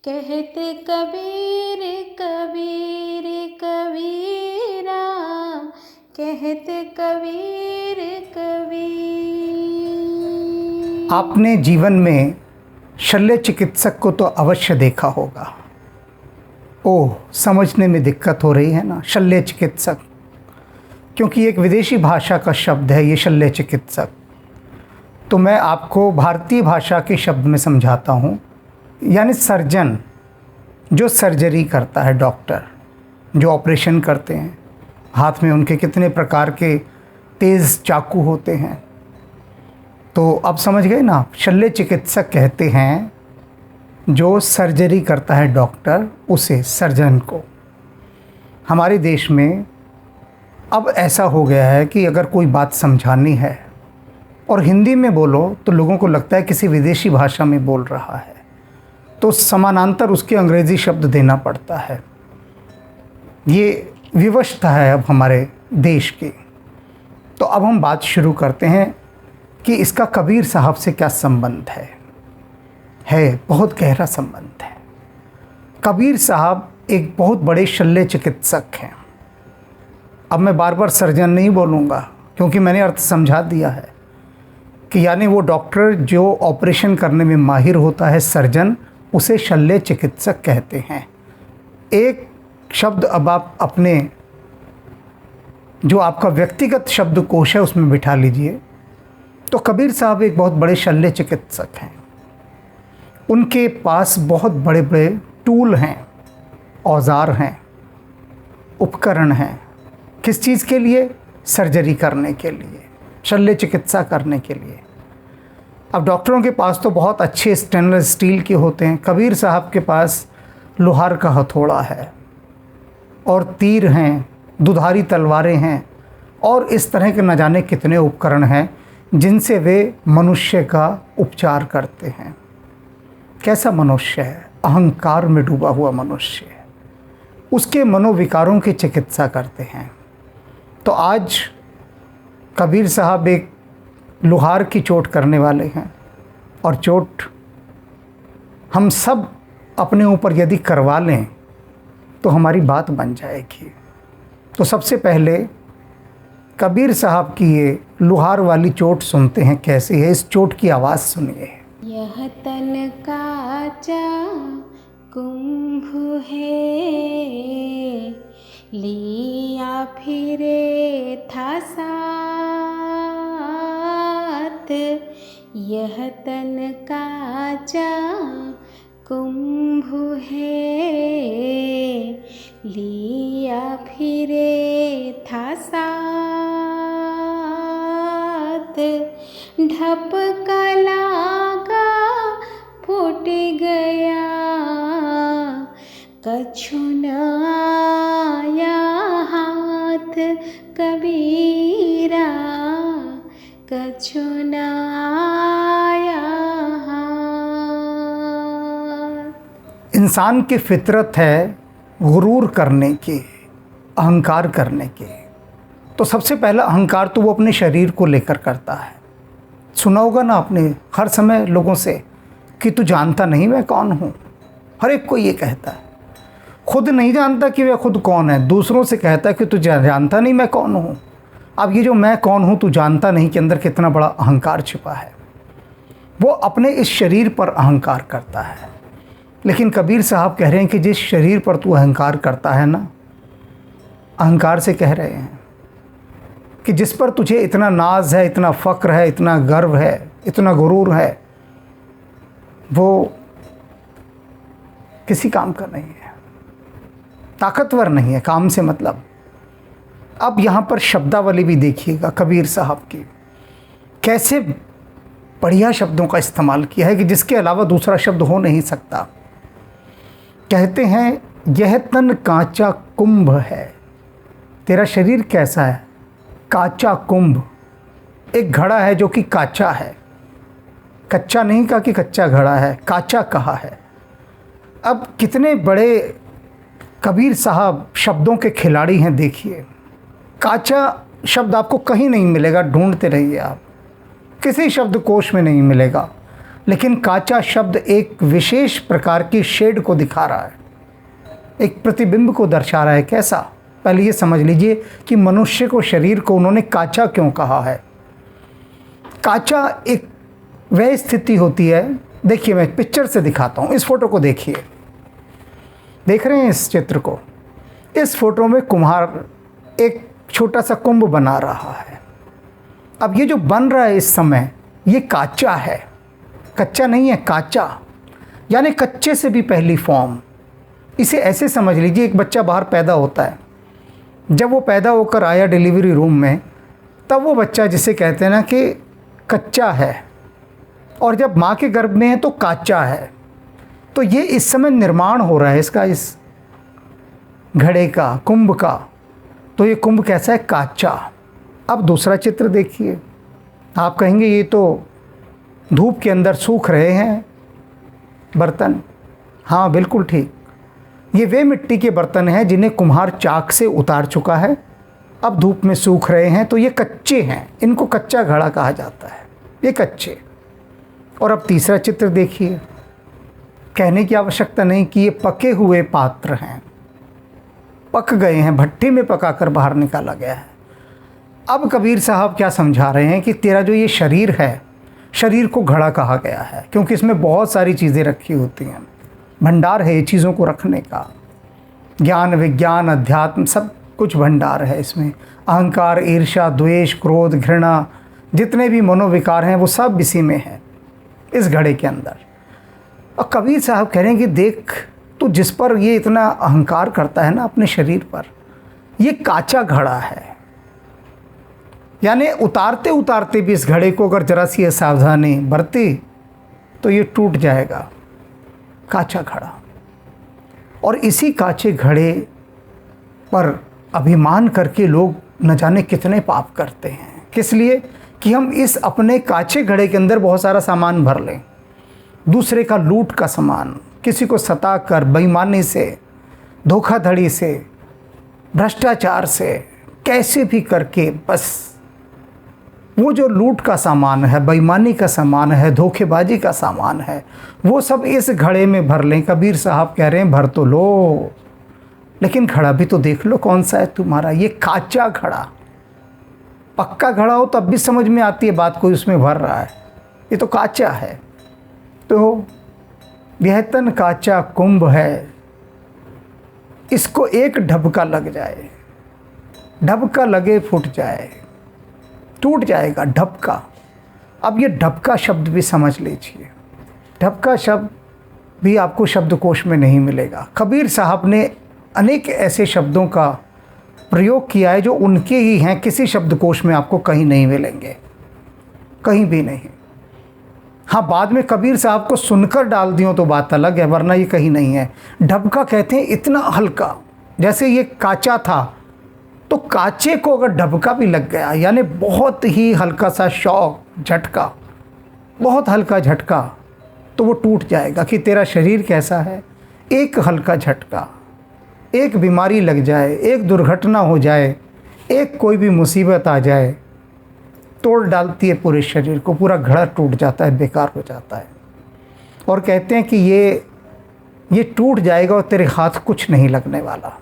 कहते कबीर कबीर कबीरा, कहते कबीर कबीर। आपने जीवन में शल्य चिकित्सक को तो अवश्य देखा होगा। ओह, समझने में दिक्कत हो रही है ना, शल्य चिकित्सक, क्योंकि एक विदेशी भाषा का शब्द है ये शल्य चिकित्सक। तो मैं आपको भारतीय भाषा के शब्द में समझाता हूँ। यानी सर्जन, जो सर्जरी करता है, डॉक्टर जो ऑपरेशन करते हैं, हाथ में उनके कितने प्रकार के तेज़ चाकू होते हैं। तो अब समझ गए ना, शल्य चिकित्सक कहते हैं जो सर्जरी करता है डॉक्टर, उसे, सर्जन को। हमारे देश में अब ऐसा हो गया है कि अगर कोई बात समझानी है और हिंदी में बोलो तो लोगों को लगता है किसी विदेशी भाषा में बोल रहा है, तो समानांतर उसके अंग्रेज़ी शब्द देना पड़ता है। ये विवशता है अब हमारे देश की। तो अब हम बात शुरू करते हैं कि इसका कबीर साहब से क्या संबंध है बहुत गहरा संबंध है। कबीर साहब एक बहुत बड़े शल्य चिकित्सक हैं। अब मैं बार बार सर्जन नहीं बोलूँगा क्योंकि मैंने अर्थ समझा दिया है कि यानी वो डॉक्टर जो ऑपरेशन करने में माहिर होता है, सर्जन, उसे शल्य चिकित्सक कहते हैं। एक शब्द अब आप अपने जो आपका व्यक्तिगत शब्दकोश है उसमें बिठा लीजिए। तो कबीर साहब एक बहुत बड़े शल्य चिकित्सक हैं। उनके पास बहुत बड़े बड़े टूल हैं, औजार हैं, उपकरण हैं। किस चीज़ के लिए? सर्जरी करने के लिए, शल्य चिकित्सा करने के लिए। अब डॉक्टरों के पास तो बहुत अच्छे स्टेनलेस स्टील के होते हैं। कबीर साहब के पास लोहार का हथौड़ा है और तीर हैं, दुधारी तलवारें हैं और इस तरह के न जाने कितने उपकरण हैं जिनसे वे मनुष्य का उपचार करते हैं। कैसा मनुष्य है? अहंकार में डूबा हुआ मनुष्य है, उसके मनोविकारों की चिकित्सा करते हैं। तो आज कबीर साहब एक लोहार की चोट करने वाले हैं और चोट हम सब अपने ऊपर यदि करवा लें तो हमारी बात बन जाएगी। तो सबसे पहले कबीर साहब की ये लोहार वाली चोट सुनते हैं कैसी है। इस चोट की आवाज़ सुनिए। यह तन काचा कुंभ है, लिया फिरे था साथ। यह तन काचा कुंभ है, लिया फिरे था साथ। ढपका लागा फूट गया, कछु न आया हाथ कबीरा, कछु न आया हाथ। इंसान की फितरत है गुरूर करने की, अहंकार करने की। तो सबसे पहला अहंकार तो वो अपने शरीर को लेकर करता है। सुना होगा ना आपने हर समय लोगों से कि तू जानता नहीं मैं कौन हूँ। हर एक को ये कहता है। खुद नहीं जानता कि वह खुद कौन है, दूसरों से कहता है कि तू जानता नहीं मैं कौन हूँ। अब ये जो मैं कौन हूँ तू जानता नहीं के अंदर कितना बड़ा अहंकार छिपा है। वो अपने इस शरीर पर अहंकार करता है। लेकिन कबीर साहब कह रहे हैं कि जिस शरीर पर तू अहंकार करता है ना, अहंकार से कह रहे हैं कि जिस पर तुझे इतना नाज है, इतना फ़क्र है, इतना गर्व है, इतना गुरूर है, वो किसी काम का नहीं है, ताकतवर नहीं है, काम से मतलब। अब यहाँ पर शब्दावली भी देखिएगा कबीर साहब की, कैसे बढ़िया शब्दों का इस्तेमाल किया है कि जिसके अलावा दूसरा शब्द हो नहीं सकता। कहते हैं यह तन कांचा कुंभ है। तेरा शरीर कैसा है? काचा कुंभ, एक घड़ा है जो कि काचा है। कच्चा नहीं कहा कि कच्चा घड़ा है, काचा कहा है। अब कितने बड़े कबीर साहब शब्दों के खिलाड़ी हैं। देखिए, काचा शब्द आपको कहीं नहीं मिलेगा, ढूंढते रहिए आप, किसी शब्दकोश में नहीं मिलेगा। लेकिन काचा शब्द एक विशेष प्रकार की शेड को दिखा रहा है, एक प्रतिबिंब को दर्शा रहा है। कैसा? पहले ये समझ लीजिए कि मनुष्य को, शरीर को उन्होंने काचा क्यों कहा है। काचा एक वह स्थिति होती है, देखिए मैं पिक्चर से दिखाता हूँ, इस फोटो को देखिए, देख रहे हैं इस चित्र को। इस फोटो में कुम्हार एक छोटा सा कुंभ बना रहा है। अब ये जो बन रहा है इस समय, ये काचा है, कच्चा नहीं है, काचा, यानी कच्चे से भी पहली फॉर्म। इसे ऐसे समझ लीजिए, एक बच्चा बाहर पैदा होता है, जब वो पैदा होकर आया डिलीवरी रूम में, तब वो बच्चा जिसे कहते हैं ना कि कच्चा है, और जब माँ के गर्भ में है तो काचा है। तो ये इस समय निर्माण हो रहा है इसका, इस घड़े का, कुंभ का। तो ये कुंभ कैसा है? काचा। अब दूसरा चित्र देखिए, आप कहेंगे ये तो धूप के अंदर सूख रहे हैं बर्तन। हाँ बिल्कुल ठीक, ये वे मिट्टी के बर्तन हैं जिन्हें कुम्हार चाक से उतार चुका है, अब धूप में सूख रहे हैं, तो ये कच्चे हैं, इनको कच्चा घड़ा कहा जाता है, ये कच्चे। और अब तीसरा चित्र देखिए, कहने की आवश्यकता नहीं कि ये पके हुए पात्र हैं, पक गए हैं, भट्टी में पकाकर बाहर निकाला गया है। अब कबीर साहब क्या समझा रहे हैं कि तेरा जो ये शरीर है, शरीर को घड़ा कहा गया है क्योंकि इसमें बहुत सारी चीज़ें रखी होती हैं, भंडार है ये चीज़ों को रखने का, ज्ञान विज्ञान अध्यात्म सब कुछ भंडार है इसमें। अहंकार, ईर्ष्या, द्वेष, क्रोध, घृणा, जितने भी मनोविकार हैं वो सब इसी में है, इस घड़े के अंदर। और कबीर साहब कह रहे हैं कि देख, तो जिस पर ये इतना अहंकार करता है ना अपने शरीर पर, ये काचा घड़ा है, यानी उतारते उतारते भी इस घड़े को अगर जरा सी सावधानी बरती तो ये टूट जाएगा, काचा घड़ा। और इसी काचे घड़े पर अभिमान करके लोग न जाने कितने पाप करते हैं। किस लिए? कि हम इस अपने काचे घड़े के अंदर बहुत सारा सामान भर लें, दूसरे का लूट का सामान, किसी को सता कर, बेईमानी से, धोखाधड़ी से, भ्रष्टाचार से, कैसे भी करके बस वो जो लूट का सामान है, बेईमानी का सामान है, धोखेबाजी का सामान है, वो सब इस घड़े में भर लें। कबीर साहब कह रहे हैं भर तो लो, लेकिन घड़ा भी तो देख लो कौन सा है तुम्हारा। ये काचा घड़ा, पक्का घड़ा हो तब भी समझ में आती है बात, कोई उसमें भर रहा है, ये तो काचा है। तो यह तन काचा कुंभ है, इसको एक ढबका लग जाए, ढबका लगे फूट जाए, टूट जाएगा, ढबका। अब ये ढबका शब्द भी समझ लीजिए, ढबका शब्द भी आपको शब्दकोश में नहीं मिलेगा। कबीर साहब ने अनेक ऐसे शब्दों का प्रयोग किया है जो उनके ही हैं, किसी शब्दकोश में आपको कहीं नहीं मिलेंगे, कहीं भी नहीं। हाँ, बाद में कबीर साहब को सुनकर डाल दियो तो बात अलग है, वरना ये कहीं नहीं है। ढबका कहते हैं इतना हल्का, जैसे ये काचा था तो काचे को अगर ढबका भी लग गया, यानी बहुत ही हल्का सा शॉक, झटका, बहुत हल्का झटका, तो वो टूट जाएगा। कि तेरा शरीर कैसा है, एक हल्का झटका, एक बीमारी लग जाए, एक दुर्घटना हो जाए, एक कोई भी मुसीबत आ जाए, तोड़ डालती है पूरे शरीर को, पूरा घड़ा टूट जाता है, बेकार हो जाता है। और कहते हैं कि ये टूट जाएगा और तेरे हाथ कुछ नहीं लगने वाला,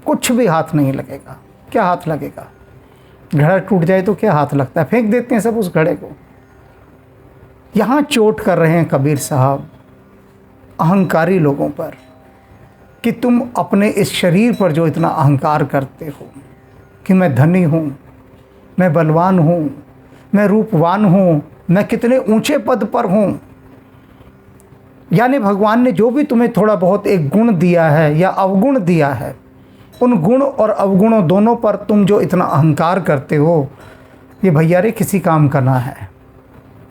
कुछ भी हाथ नहीं लगेगा। क्या हाथ लगेगा? घड़ा टूट जाए तो क्या हाथ लगता है, फेंक देते हैं सब उस घड़े को। यहाँ चोट कर रहे हैं कबीर साहब अहंकारी लोगों पर, कि तुम अपने इस शरीर पर जो इतना अहंकार करते हो कि मैं धनी हूँ, मैं बलवान हूँ, मैं रूपवान हूँ, मैं कितने ऊंचे पद पर हूँ। यानी भगवान ने जो भी तुम्हें थोड़ा बहुत एक गुण दिया है या अवगुण दिया है, उन गुण और अवगुणों दोनों पर तुम जो इतना अहंकार करते हो, ये भैया रे किसी काम का ना है।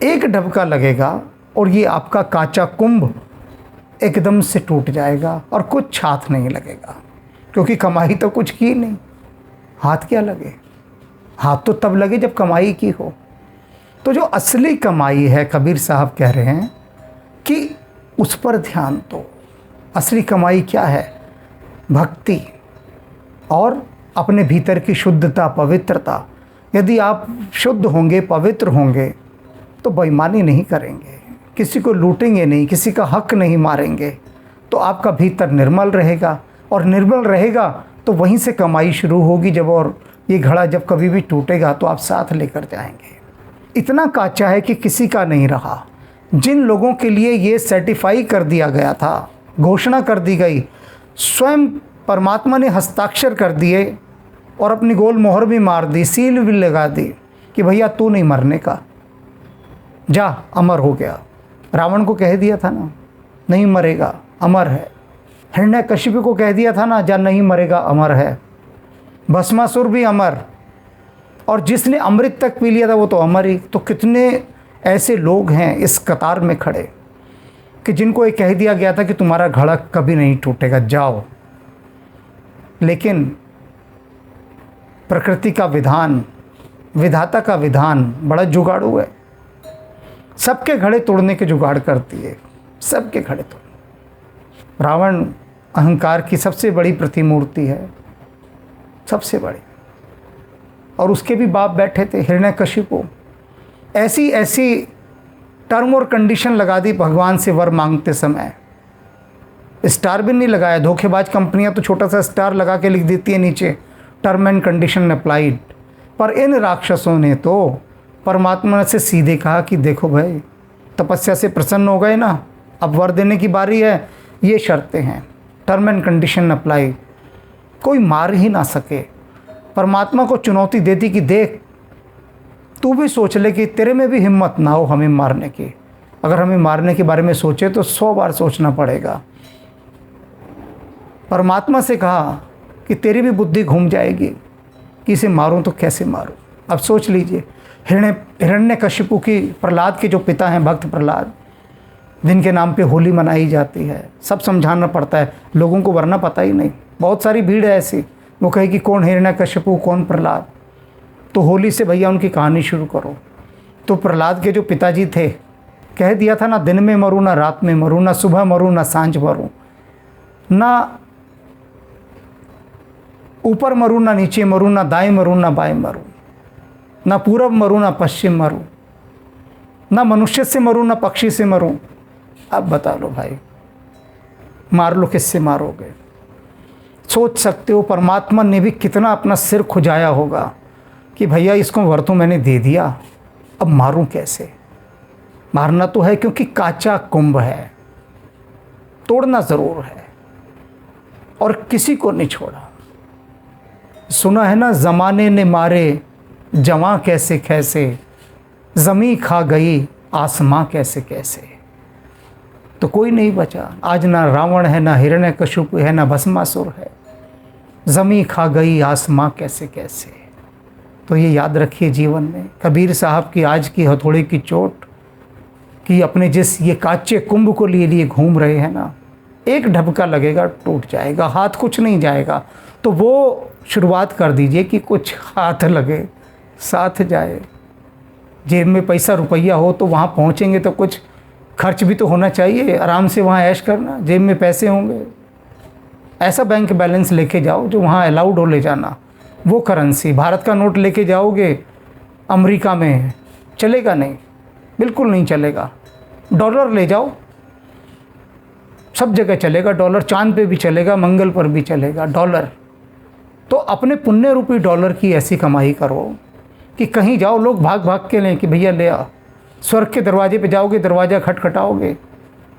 एक ढबका लगेगा और ये आपका काचा कुंभ एकदम से टूट जाएगा और कुछ हाथ नहीं लगेगा, क्योंकि कमाई तो कुछ की नहीं। हाथ क्या लगे? हाथ तो तब लगे जब कमाई की हो। तो जो असली कमाई है, कबीर साहब कह रहे हैं कि उस पर ध्यान दो। असली कमाई क्या है? भक्ति और अपने भीतर की शुद्धता, पवित्रता। यदि आप शुद्ध होंगे, पवित्र होंगे, तो बेईमानी नहीं करेंगे, किसी को लूटेंगे नहीं, किसी का हक नहीं मारेंगे, तो आपका भीतर निर्मल रहेगा, और निर्मल रहेगा तो वहीं से कमाई शुरू होगी जब, और ये घड़ा जब कभी भी टूटेगा तो आप साथ लेकर जाएंगे। इतना काचा है कि किसी का नहीं रहा। जिन लोगों के लिए ये सर्टिफाई कर दिया गया था, घोषणा कर दी गई, स्वयं परमात्मा ने हस्ताक्षर कर दिए और अपनी गोल मोहर भी मार दी, सील भी लगा दी कि भैया तू नहीं मरने का, जा अमर हो गया। रावण को कह दिया था ना नहीं मरेगा, अमर है। हिरण्यकशिपु को कह दिया था ना जा नहीं मरेगा, अमर है। भस्मासुर भी अमर, और जिसने अमृत तक पी लिया था वो तो अमर ही। तो कितने ऐसे लोग हैं इस कतार में खड़े कि जिनको ये कह दिया गया था कि तुम्हारा घड़ा कभी नहीं टूटेगा, जाओ। लेकिन प्रकृति का विधान, विधाता का विधान बड़ा जुगाड़ू है, सबके घड़े तोड़ने के जुगाड़ करती है, सबके घड़े तोड़। रावण अहंकार की सबसे बड़ी प्रतिमूर्ति है, सबसे बड़ी, और उसके भी बाप बैठे थे हिरण्यकशिपु। ऐसी ऐसी टर्म और कंडीशन लगा दी भगवान से वर मांगते समय। स्टार भी नहीं लगाया, धोखेबाज कंपनियां तो छोटा सा स्टार लगा के लिख देती है नीचे, टर्म एंड कंडीशन अप्लाइड। पर इन राक्षसों ने तो परमात्मा से सीधे कहा कि देखो भाई, तपस्या से प्रसन्न हो गए ना, अब वर देने की बारी है, ये शर्तें हैं, टर्म एंड कंडीशन अप्लाई। कोई मार ही ना सके। परमात्मा को चुनौती देती कि देख तू भी सोच ले कि तेरे में भी हिम्मत ना हो हमें मारने की। अगर हमें मारने के बारे में सोचे तो 100 बार सोचना पड़ेगा। परमात्मा से कहा कि तेरी भी बुद्धि घूम जाएगी कि इसे मारूं तो कैसे मारूं। अब सोच लीजिए, हिरण्यकशिपु की, प्रहलाद के जो पिता हैं भक्त प्रहलाद, जिनके नाम पे होली मनाई जाती है, सब समझाना पड़ता है लोगों को, वरना पता ही नहीं। बहुत सारी भीड़ है ऐसी, वो कहे कि कौन हिरण्यकशिपु कौन प्रहलाद, तो होली से भैया उनकी कहानी शुरू करो। तो प्रहलाद के जो पिताजी थे, कह दिया था ना दिन में मरूं ना रात में मरूं, ना सुबह मरूं ना सांझ मरूं, ना ऊपर मरूं ना नीचे मरूं, ना दाएं मरूं ना बाएं मरूं, ना पूरब मरूं ना पश्चिम मरूं, ना मनुष्य से मरूं ना पक्षी से मरूं। अब बता लो भाई, मार लो, किससे मारोगे? सोच सकते हो परमात्मा ने भी कितना अपना सिर खुजाया होगा कि भैया इसको वर तो मैंने दे दिया, अब मारूं कैसे? मारना तो है क्योंकि काचा कुंभ है, तोड़ना ज़रूर है, और किसी को नहीं छोड़ा। सुना है ना, ज़माने ने मारे जवां कैसे कैसे, ज़मीं खा गई आसमां कैसे कैसे। तो कोई नहीं बचा। आज ना रावण है, ना हिरण्यकशिपु है, ना भस्मासुर है, ज़मीं खा गई आसमां कैसे कैसे। तो ये याद रखिए जीवन में। कबीर साहब की आज की हथौड़े की चोट कि अपने जिस ये काचे कुंभ को लिए घूम रहे हैं ना, एक ढबका लगेगा टूट जाएगा, हाथ कुछ नहीं जाएगा। तो वो शुरुआत कर दीजिए कि कुछ हाथ लगे, साथ जाए। जेब में पैसा रुपया हो तो वहाँ पहुँचेंगे तो कुछ खर्च भी तो होना चाहिए, आराम से वहाँ ऐश करना। जेब में पैसे होंगे, ऐसा बैंक बैलेंस लेके जाओ जो वहाँ अलाउड हो ले जाना। वो करेंसी, भारत का नोट लेके जाओगे अमेरिका में चलेगा नहीं, बिल्कुल नहीं चलेगा। डॉलर ले जाओ, सब जगह चलेगा डॉलर, चांद पे भी चलेगा, मंगल पर भी चलेगा डॉलर। तो अपने पुण्य रूपी डॉलर की ऐसी कमाई करो कि कहीं जाओ लोग भाग भाग के लें कि भैया ले आ। स्वर्ग के दरवाजे पे जाओगे, दरवाज़ा खटखटाओगे,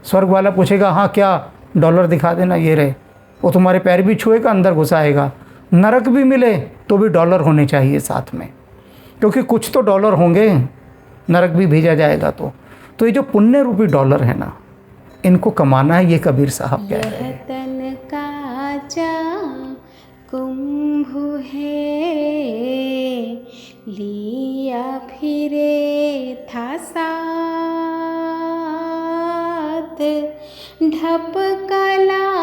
स्वर्ग वाला पूछेगा हाँ क्या, डॉलर दिखा देना, ये रहे। वो तुम्हारे पैर भी छुएगा, अंदर घुसाएगा। नरक भी मिले तो भी डॉलर होने चाहिए साथ में, क्योंकि कुछ तो डॉलर होंगे, नरक भी भेजा जाएगा। तो ये जो पुण्य रूपी डॉलर है ना, इनको कमाना है, ये कबीर साहब कह रहे हैं। तन काचा कुंभ है, लिया फिरे था साथ, ढपकला